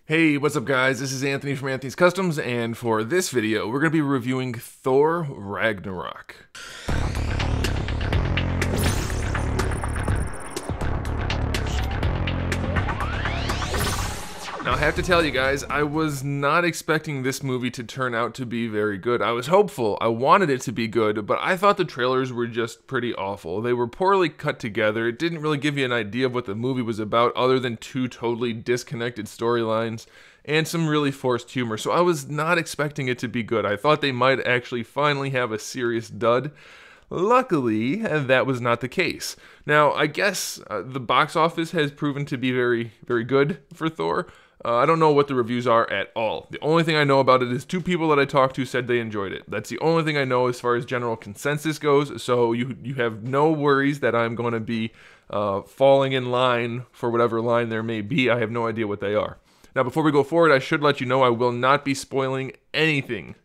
Hey, what's up guys? This is Anthony from AnthonysCustoms, and for this video, we're going to be reviewing Thor Ragnarok. Now, I have to tell you guys, I was not expecting this movie to turn out to be very good. I was hopeful, I wanted it to be good, but I thought the trailers were just pretty awful. They were poorly cut together, it didn't really give you an idea of what the movie was about other than two totally disconnected storylines and some really forced humor, so I was not expecting it to be good. I thought they might actually finally have a serious dud. Luckily, that was not the case. Now, I guess the box office has proven to be very, very good for Thor. I don't know what the reviews are at all. The only thing I know about it is two people that I talked to said they enjoyed it. That's the only thing I know as far as general consensus goes, so you have no worries that I'm going to be falling in line for whatever line there may be. I have no idea what they are. Now, before we go forward, I should let you know I will not be spoiling anything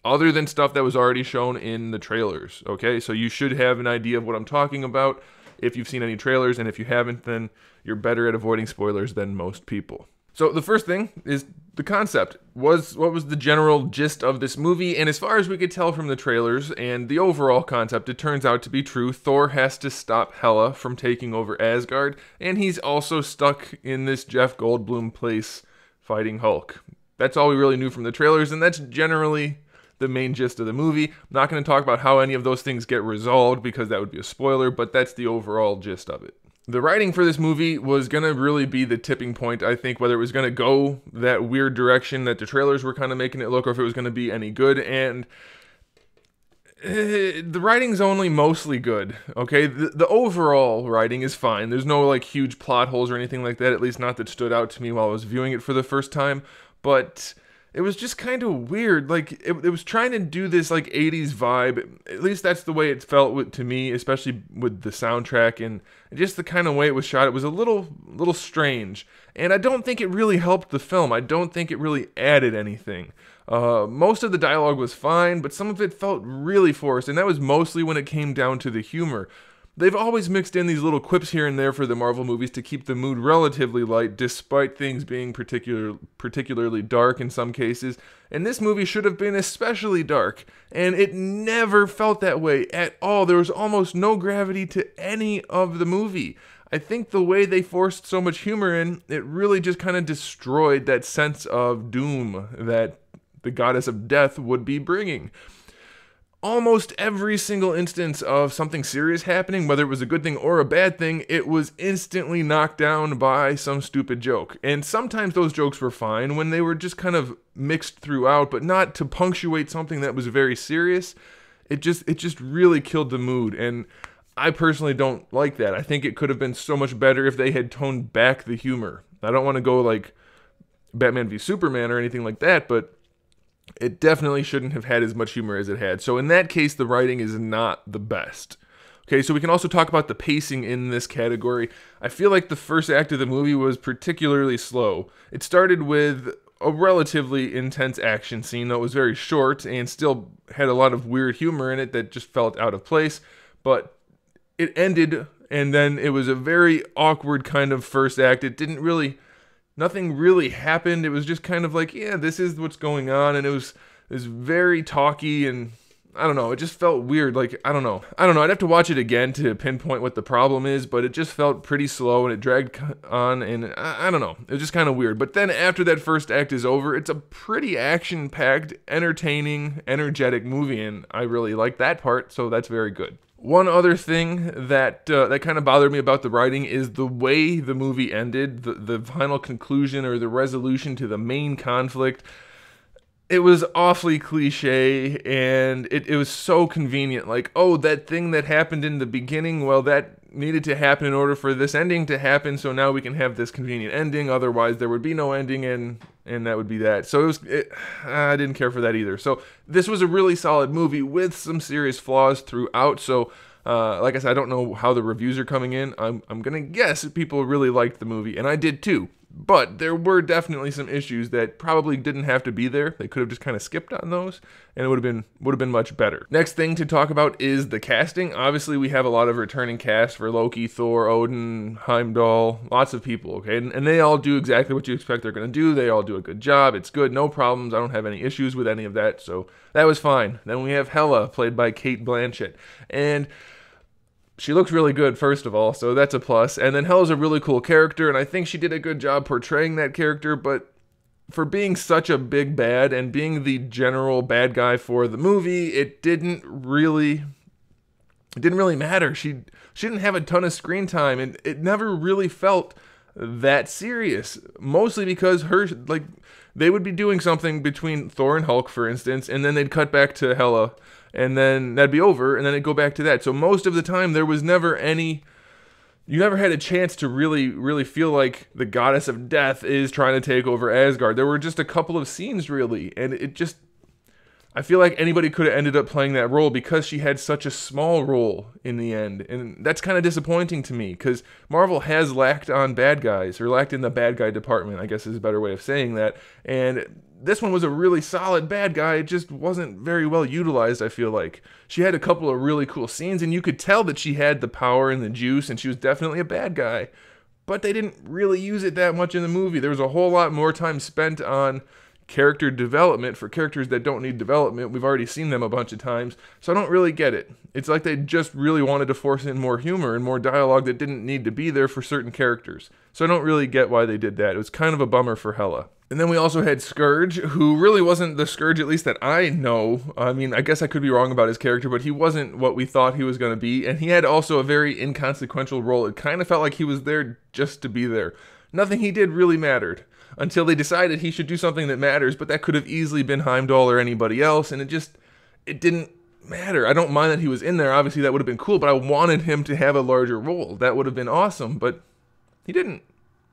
other than stuff that was already shown in the trailers, okay? So you should have an idea of what I'm talking about if you've seen any trailers, and if you haven't, then you're better at avoiding spoilers than most people. So the first thing is the concept. What was the general gist of this movie? And as far as we could tell from the trailers and the overall concept, it turns out to be true. Thor has to stop Hela from taking over Asgard, and he's also stuck in this Jeff Goldblum place fighting Hulk. That's all we really knew from the trailers, and that's generally the main gist of the movie. I'm not going to talk about how any of those things get resolved because that would be a spoiler, but that's the overall gist of it. The writing for this movie was going to really be the tipping point, I think, whether it was going to go that weird direction that the trailers were kind of making it look, or if it was going to be any good, and the writing's only mostly good, okay? The overall writing is fine. There's no, like, huge plot holes or anything like that, at least not that stood out to me while I was viewing it for the first time, but it was just kind of weird. Like, it was trying to do this, like, 80s vibe. At least that's the way it felt to me, especially with the soundtrack and just the kind of way it was shot. It was a little strange. And I don't think it really helped the film. I don't think it really added anything. Most of the dialogue was fine, but some of it felt really forced, and that was mostly when it came down to the humor. They've always mixed in these little quips here and there for the Marvel movies to keep the mood relatively light, despite things being particularly dark in some cases. And this movie should have been especially dark, and it never felt that way at all. There was almost no gravity to any of the movie. I think the way they forced so much humor in, it really just kind of destroyed that sense of doom that the goddess of death would be bringing. Almost every single instance of something serious happening, whether it was a good thing or a bad thing, it was instantly knocked down by some stupid joke. And sometimes those jokes were fine when they were just kind of mixed throughout, but not to punctuate something that was very serious. It just really killed the mood, and I personally don't like that. I think it could have been so much better if they had toned back the humor. I don't want to go like Batman v Superman or anything like that, but it definitely shouldn't have had as much humor as it had. So in that case, the writing is not the best. Okay, so we can also talk about the pacing in this category. I feel like the first act of the movie was particularly slow. It started with a relatively intense action scene that was very short and still had a lot of weird humor in it that just felt out of place, but it ended, and then it was a very awkward kind of first act. Nothing really happened. It was just kind of like, yeah, this is what's going on, and it was very talky, and I don't know, it just felt weird. Like, I don't know, I'd have to watch it again to pinpoint what the problem is, but it just felt pretty slow, and it dragged on, and I don't know, it was just kind of weird. But then after that first act is over, it's a pretty action-packed, entertaining, energetic movie, and I really like that part, so that's very good. One other thing that kind of bothered me about the writing is the way the movie ended, the final conclusion or the resolution to the main conflict. It was awfully cliche, and it was so convenient. Like, oh, that thing that happened in the beginning, well, that needed to happen in order for this ending to happen, so now we can have this convenient ending. Otherwise, there would be no ending, and that would be that. So I didn't care for that either. So this was a really solid movie with some serious flaws throughout. So like I said, I don't know how the reviews are coming in. I'm gonna guess people really liked the movie, and I did too. but there were definitely some issues that probably didn't have to be there. They could have just kind of skipped on those, and it would have been much better. Next thing to talk about is the casting. Obviously, we have a lot of returning cast for Loki, Thor, Odin, Heimdall, lots of people, okay? And they all do exactly what you expect they're going to do. They all do a good job. It's good, no problems. I don't have any issues with any of that, so that was fine. Then we have Hela, played by Cate Blanchett, and she looks really good, first of all, so that's a plus. And then Hela's a really cool character, and I think she did a good job portraying that character, but for being such a big bad and being the general bad guy for the movie, it didn't really matter. She didn't have a ton of screen time, and it never really felt that serious. Mostly because they would be doing something between Thor and Hulk, for instance, and then they'd cut back to Hela, and then that'd be over, and then it'd go back to that. So most of the time, there was never you never had a chance to really feel like the goddess of death is trying to take over Asgard. There were just a couple of scenes, really, and I feel like anybody could have ended up playing that role because she had such a small role in the end. And that's kind of disappointing to me because Marvel has lacked on bad guys, or lacked in the bad guy department, I guess is a better way of saying that. And this one was a really solid bad guy. It just wasn't very well utilized, I feel like. She had a couple of really cool scenes, and you could tell that she had the power and the juice, and she was definitely a bad guy. But they didn't really use it that much in the movie. There was a whole lot more time spent on character development for characters that don't need development. We've already seen them a bunch of times, so I don't really get it. It's like they just really wanted to force in more humor and more dialogue that didn't need to be there for certain characters. So I don't really get why they did that. It was kind of a bummer for Hela. And then we also had Scourge, who really wasn't the Scourge, at least that I know. I mean, I guess I could be wrong about his character, but he wasn't what we thought he was going to be. And he had also a very inconsequential role. It kind of felt like he was there just to be there. Nothing he did really mattered until they decided he should do something that matters, but that could have easily been Heimdall or anybody else, and it didn't matter. I don't mind that he was in there. Obviously, that would have been cool, but I wanted him to have a larger role. That would have been awesome, but he didn't.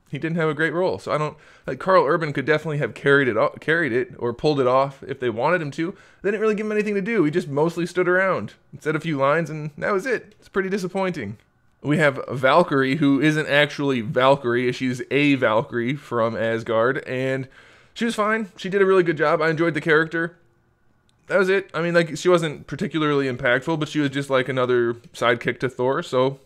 He didn't have a great role, so I don't... Like, Carl Urban could definitely have carried it or pulled it off if they wanted him to. They didn't really give him anything to do. He just mostly stood around, said a few lines, and that was it. It's pretty disappointing. We have Valkyrie, who isn't actually Valkyrie. She's a Valkyrie from Asgard, and she was fine. She did a really good job. I enjoyed the character. That was it. I mean, like, she wasn't particularly impactful, but she was just like another sidekick to Thor, so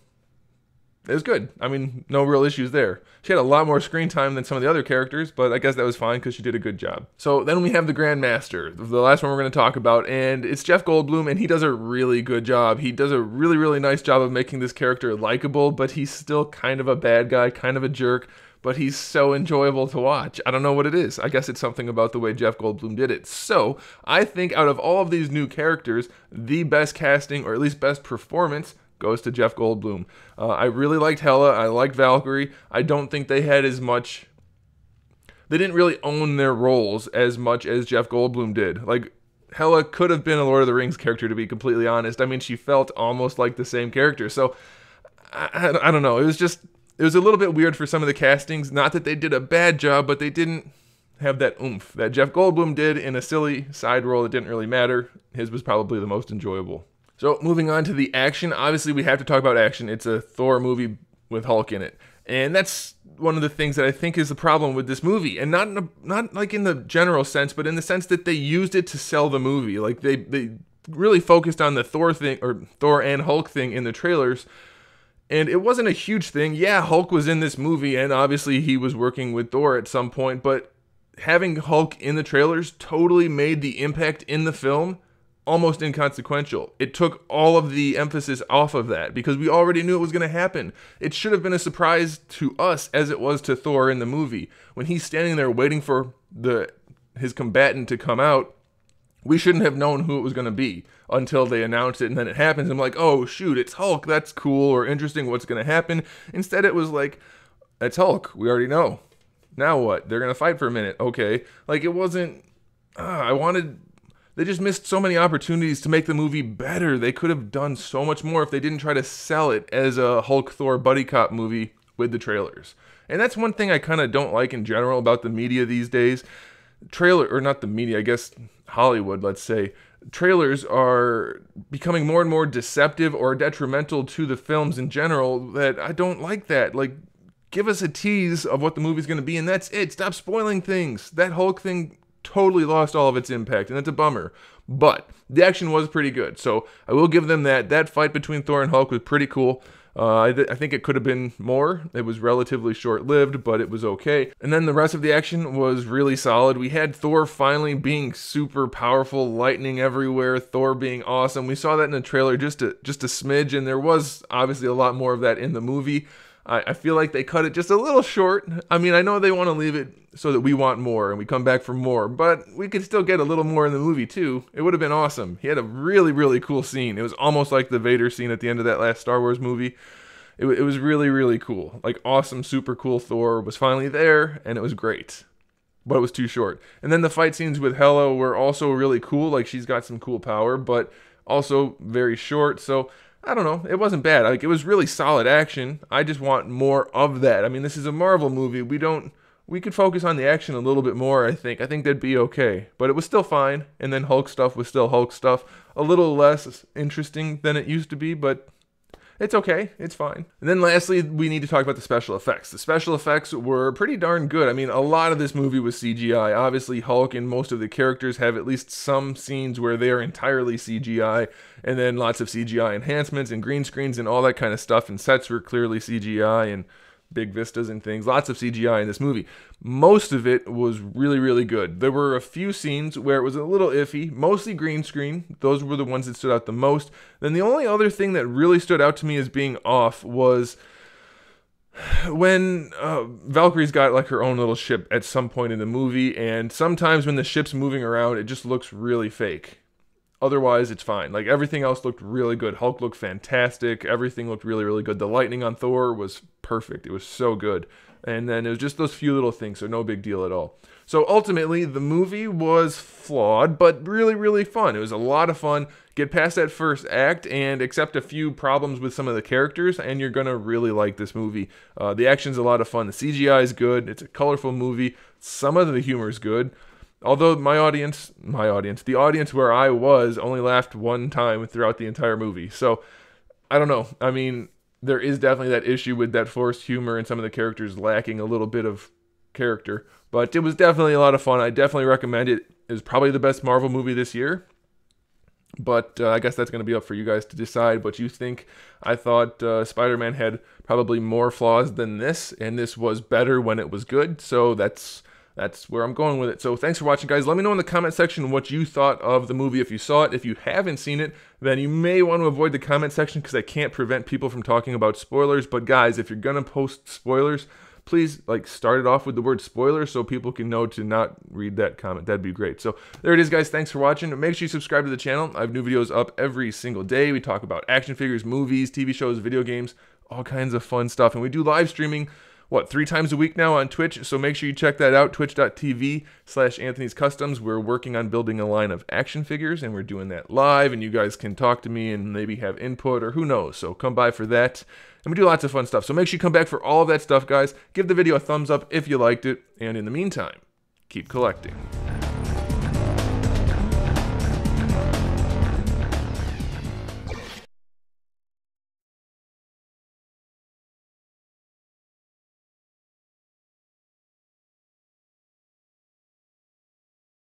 it was good. I mean, no real issues there. She had a lot more screen time than some of the other characters, but I guess that was fine because she did a good job. So then we have the Grand Master, the last one we're going to talk about, and it's Jeff Goldblum, and he does a really good job. He does a really, really nice job of making this character likable, but he's still kind of a bad guy, kind of a jerk, but he's so enjoyable to watch. I don't know what it is. I guess it's something about the way Jeff Goldblum did it. So I think out of all of these new characters, the best casting, or at least best performance, goes to Jeff Goldblum. I really liked Hela. I liked Valkyrie. I don't think they had as much... They didn't really own their roles as much as Jeff Goldblum did. Like, Hela could have been a Lord of the Rings character, to be completely honest. I mean, she felt almost like the same character. So, I don't know. It was a little bit weird for some of the castings. Not that they did a bad job, but they didn't have that oomph that Jeff Goldblum did in a silly side role that didn't really matter. His was probably the most enjoyable. So moving on to the action, obviously we have to talk about action. It's a Thor movie with Hulk in it. And that's one of the things that I think is the problem with this movie. And not like in the general sense, but in the sense that they used it to sell the movie. Like they really focused on the Thor thing, or Thor and Hulk thing in the trailers. And it wasn't a huge thing. Yeah, Hulk was in this movie, and obviously he was working with Thor at some point. But having Hulk in the trailers totally made the impact in the film almost inconsequential. It took all of the emphasis off of that because we already knew it was going to happen. It should have been a surprise to us as it was to Thor in the movie. When he's standing there waiting for his combatant to come out, we shouldn't have known who it was going to be until they announced it, and then it happens. I'm like, oh shoot, it's Hulk. That's cool or interesting. What's going to happen? Instead, it was like, it's Hulk. We already know. Now what? They're going to fight for a minute. Okay. Like, it wasn't... They just missed so many opportunities to make the movie better. They could have done so much more if they didn't try to sell it as a Hulk-Thor buddy cop movie with the trailers. And that's one thing I kind of don't like in general about the media these days. Not the media, I guess Hollywood, let's say. Trailers are becoming more and more deceptive or detrimental to the films in general, that I don't like that. Like, give us a tease of what the movie's going to be, and that's it. Stop spoiling things. That Hulk thing totally lost all of its impact, and that's a bummer. But the action was pretty good, so I will give them that. That fight between Thor and Hulk was pretty cool. I think it could have been more. It was relatively short-lived, but it was okay. And then the rest of the action was really solid. We had Thor finally being super powerful, lightning everywhere, Thor being awesome. We saw that in the trailer just a smidge, and there was obviously a lot more of that in the movie. I feel like they cut it just a little short. I mean, I know they want to leave it so that we want more and we come back for more, but we could still get a little more in the movie too. It would have been awesome. He had a really, really cool scene. It was almost like the Vader scene at the end of that last Star Wars movie. It was really, really cool. Like, awesome, super cool Thor was finally there, and it was great. But it was too short. And then the fight scenes with Hela were also really cool. Like, she's got some cool power, but also very short. So I don't know. It wasn't bad. Like, it was really solid action. I just want more of that. I mean, this is a Marvel movie. We could focus on the action a little bit more, I think. I think that'd be okay. But it was still fine. And then Hulk stuff was still Hulk stuff. A little less interesting than it used to be, but it's okay. It's fine. And then lastly, we need to talk about the special effects. The special effects were pretty darn good. I mean, a lot of this movie was CGI. Obviously, Hulk and most of the characters have at least some scenes where they are entirely CGI, and then lots of CGI enhancements and green screens and all that kind of stuff, and sets were clearly CGI and big vistas and things. Lots of CGI in this movie. Most of it was really, really good. There were a few scenes where it was a little iffy, mostly green screen. Those were the ones that stood out the most. Then the only other thing that really stood out to me as being off was when Valkyrie's got like her own little ship at some point in the movie, and sometimes when the ship's moving around, it just looks really fake. Otherwise, it's fine. Like, everything else looked really good. Hulk looked fantastic. Everything looked really, really good. The lightning on Thor was perfect. It was so good. And then it was just those few little things, so no big deal at all. So ultimately, the movie was flawed, but really, really fun. It was a lot of fun. Get past that first act and accept a few problems with some of the characters, and you're going to really like this movie. The action's a lot of fun. The CGI is good. It's a colorful movie. Some of the humor is good. Although the audience where I was only laughed one time throughout the entire movie. So, I don't know. I mean, there is definitely that issue with that forced humor and some of the characters lacking a little bit of character. But it was definitely a lot of fun. I definitely recommend it. It was probably the best Marvel movie this year. But I guess that's going to be up for you guys to decide what you think. I thought Spider-Man had probably more flaws than this, and this was better when it was good. So that's where I'm going with it. So thanks for watching, guys. Let me know in the comment section what you thought of the movie if you saw it. If you haven't seen it, then you may want to avoid the comment section because I can't prevent people from talking about spoilers. But guys, if you're going to post spoilers, please start it off with the word spoiler so people can know to not read that comment. That'd be great. So there it is, guys. Thanks for watching. Make sure you subscribe to the channel. I have new videos up every single day. We talk about action figures, movies, TV shows, video games, all kinds of fun stuff. And we do live streaming 3 times a week now on Twitch, so make sure you check that out, twitch.tv/AnthonysCustoms. We're working on building a line of action figures, and we're doing that live, and you guys can talk to me and maybe have input, or who knows, so come by for that. And we do lots of fun stuff, so make sure you come back for all of that stuff, guys. Give the video a thumbs up if you liked it, and in the meantime, keep collecting.